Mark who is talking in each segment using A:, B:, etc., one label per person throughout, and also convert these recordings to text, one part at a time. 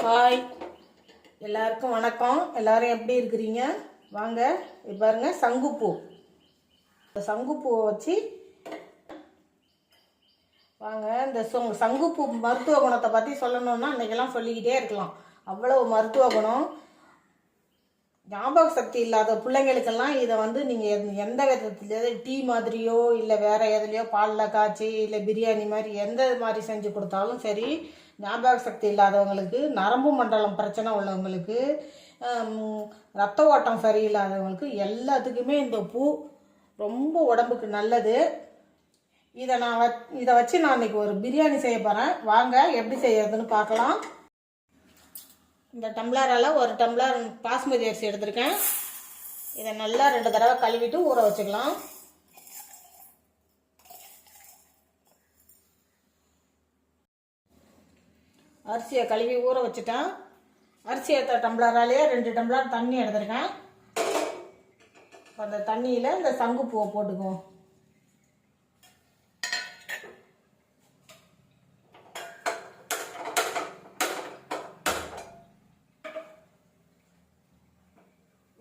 A: Hi, எல்லாருக்கும் வணக்கம். எல்லாரும் எப்படி இருக்கிறீங்க? வாங்க இது பாருங்க, சங்குப்பூ. இந்த சங்குப்பூவை வச்சு வாங்க. இந்த சங்குப்பூ மருத்துவ குணத்தை பற்றி சொல்லணும்னா இன்றைக்கெல்லாம் சொல்லிக்கிட்டே இருக்கலாம். அவ்வளவு மருத்துவ குணம். ஞாபக சக்தி இல்லாத பிள்ளைங்களுக்கெல்லாம் இதை நீங்கள் எந்த விதத்துல டீ மாதிரியோ இல்லை வேறு எதுலையோ பாலில் காய்ச்சி இல்லை பிரியாணி மாதிரி எந்த மாதிரி செஞ்சு கொடுத்தாலும் சரி, ஞாபக சக்தி இல்லாதவங்களுக்கு, நரம்பு மண்டலம் பிரச்சனை உள்ளவங்களுக்கு, ரத்த ஓட்டம் சரியில்லாதவங்களுக்கு எல்லாத்துக்குமே இந்த பூ ரொம்ப உடம்புக்கு நல்லது. இதை வச்சு நான் இன்றைக்கி ஒரு பிரியாணி செய்ய போகிறேன். வாங்க எப்படி செய்யறதுன்னு பார்க்கலாம். இந்த டம்ளரால் ஒரு டம்ளர் பாஸ்மதி அரிசி எடுத்திருக்கேன். இதை நல்லா 2 தடவை கழுவிட்டு ஊற வச்சுக்கலாம். அரிசியை கழுவி ஊற வச்சுட்டேன். அரிசி எடுத்த டம்ளராலேயே 2 டம்ளர் தண்ணி எடுத்திருக்கேன். அந்த தண்ணியில் இந்த சங்குப்பூவை போட்டுக்குவோம்.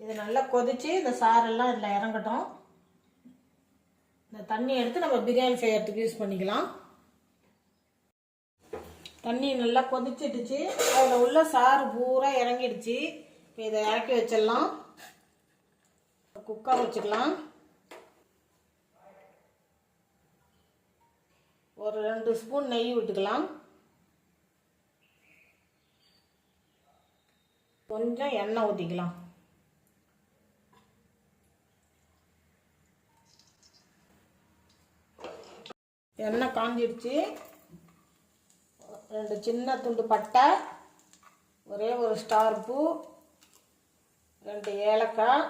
A: இது நல்லா கொதிச்சு இந்த சாரெல்லாம் இதில் இறங்கட்டும். இந்த தண்ணி எடுத்து நம்ம பிரியாணி செய்யறதுக்கு யூஸ் பண்ணிக்கலாம். தண்ணி நல்லா கொதிச்சிடுச்சு. அதில் உள்ள சாறு பூரா இறங்கிடுச்சு. இப்போ இதை இறக்கி வச்சிடலாம். குக்கர் வச்சுக்கலாம். ஒரு 2 ஸ்பூன் நெய் விட்டுக்கலாம். கொஞ்சம் எண்ணெய் ஊற்றிக்கலாம். எண்ணெய் காஞ்சிடுச்சு. 2 சின்ன துண்டு பட்டை, ஒரே ஒரு ஸ்டார் பூ, 2 ஏலக்காய்,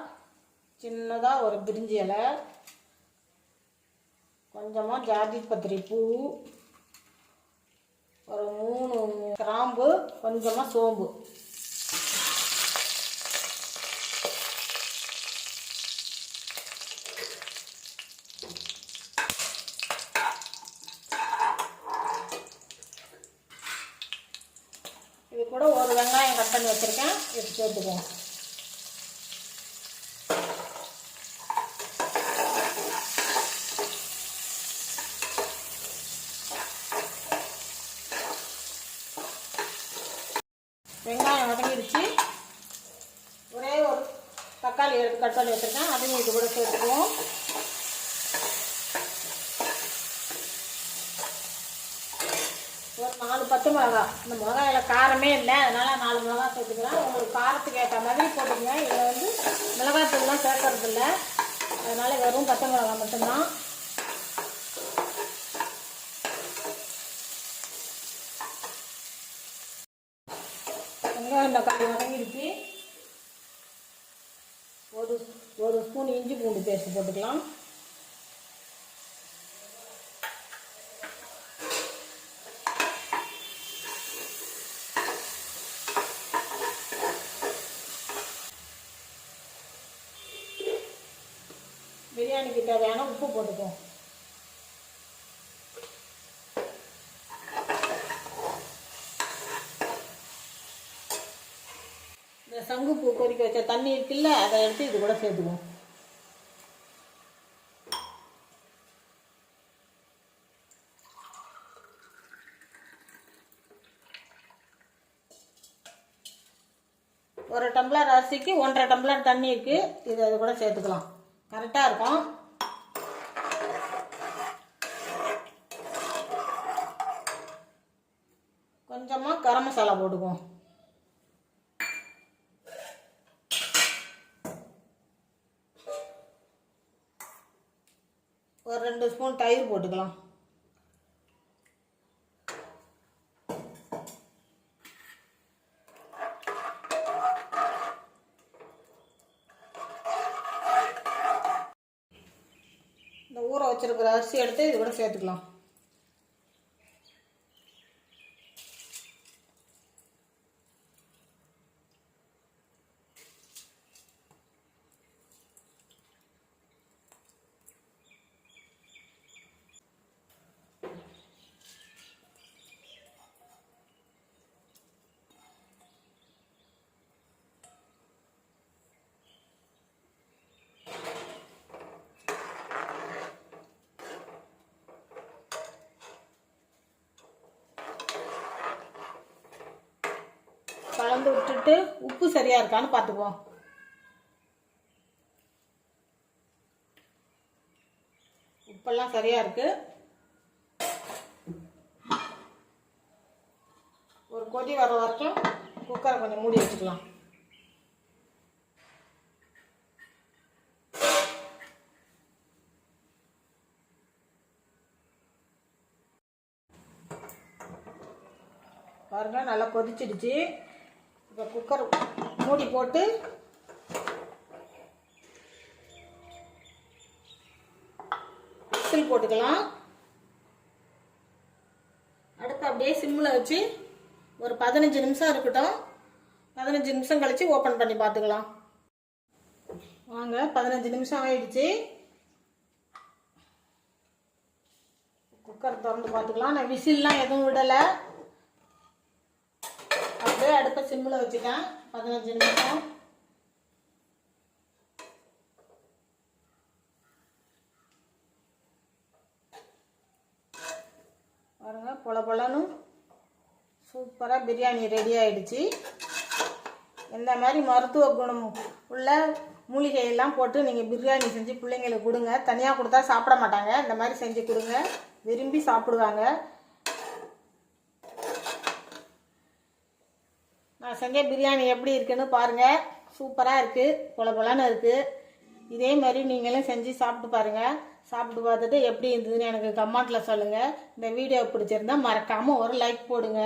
A: சின்னதாக ஒரு பிரிஞ்சி இலை, கொஞ்சமாக ஜாதி பத்திரி பூ, ஒரு 3 கிராம்பு, கொஞ்சமாக சோம்பு. இது கூட ஒரு வெங்காயம் கட் பண்ணி வச்சுருக்கேன். இது சேர்த்துக்குவோம். வெங்காயம் வதங்கிடுச்சு. ஒரே ஒரு தக்காளி எடுத்து கட் பண்ணி வச்சுருக்கேன். அதையும் இது கூட சேர்த்துக்குவோம். ஒரு 4 பச்சை மிளகா. இந்த மிளகாயில காரமே இல்லை, அதனால் 4 மிளகா சேர்த்துக்கிறேன். உங்களுக்கு காரத்துக்கு ஏற்ற மாதிரி போட்டுக்கங்க. இதில் மிளகாத்தூள்லாம் சேர்க்கறது இல்லை, அதனால் வெறும் பச்சை மிளகா மட்டும்தான். வெங்காயம் தக்காளி வதங்கிடுச்சு. ஒரு ஸ்பூன் இஞ்சி பூண்டு பேஸ்ட் போட்டுக்கலாம். பிரியாணிக்கு தேவையான உப்பு போட்டுக்குவோம். இந்த சங்குப்பூ கொதிக்க வச்ச தண்ணி இருக்குல்ல, அதை எடுத்து இது கூட சேர்த்துக்குவோம். ஒரு டம்ளர் அரிசிக்கு 1.5 டம்ளர் தண்ணி இருக்கு. இது அது கூட சேர்த்துக்கலாம். கரெக்டாக இருக்கும். கொஞ்சமாக கரம் மசாலா போட்டுக்குவோம். ஒரு 2 ஸ்பூன் தயிர் போட்டுக்கலாம். இந்த ஊற வச்சிருக்கிற அரிசி எடுத்து இது கூட சேர்த்துக்கலாம். கலந்து விட்டுட்டு உப்பு சரியாக இருக்கான்னு பார்த்துக்குவோம். உப்பெல்லாம் சரியாக இருக்குது. ஒரு கொதி வர வரைக்கும் குக்கரை கொஞ்சம் மூடி வச்சுக்கலாம். பாருங்க, நல்லா கொதிச்சிடுச்சு. இப்போ குக்கர் மூடி போட்டு விசில் போட்டுக்கலாம். அடுப்பு அப்படியே சிம்மில் வச்சு ஒரு 15 நிமிஷம் இருக்கட்டும். 15 நிமிஷம் கழிச்சு ஓப்பன் பண்ணி பார்த்துக்கலாம். வாங்க, 15 நிமிஷம் ஆயிடுச்சு. குக்கர் திறந்து பார்த்துக்கலாம். நான் விசில்லாம் எதுவும் விடலை, அப்படியே அடுப்பை சிம்மில் வச்சுட்டேன். 15 நிமிஷம். பாருங்க, பொல பொலன்னு சூப்பராக பிரியாணி ரெடி ஆயிடுச்சு. இந்த மாதிரி மருத்துவ குணம் உள்ள மூலிகையெல்லாம் போட்டு நீங்கள் பிரியாணி செஞ்சு பிள்ளைங்களுக்கு கொடுங்க. தனியாக கொடுத்தா சாப்பிட மாட்டாங்க. இந்த மாதிரி செஞ்சு கொடுங்க, விரும்பி சாப்பிடுவாங்க. நான் செஞ்ச பிரியாணி எப்படி இருக்குன்னு பாருங்கள். சூப்பராக இருக்குது, பொல பொலன்னு இருக்குது. இதே மாதிரி நீங்களும் செஞ்சு சாப்பிட்டு பாருங்கள். சாப்பிட்டு பார்த்துட்டு எப்படி இருந்ததுன்னு எனக்கு கமெண்ட்டில் சொல்லுங்கள். இந்த வீடியோ பிடிச்சிருந்தா மறக்காமல் ஒரு லைக் போடுங்க.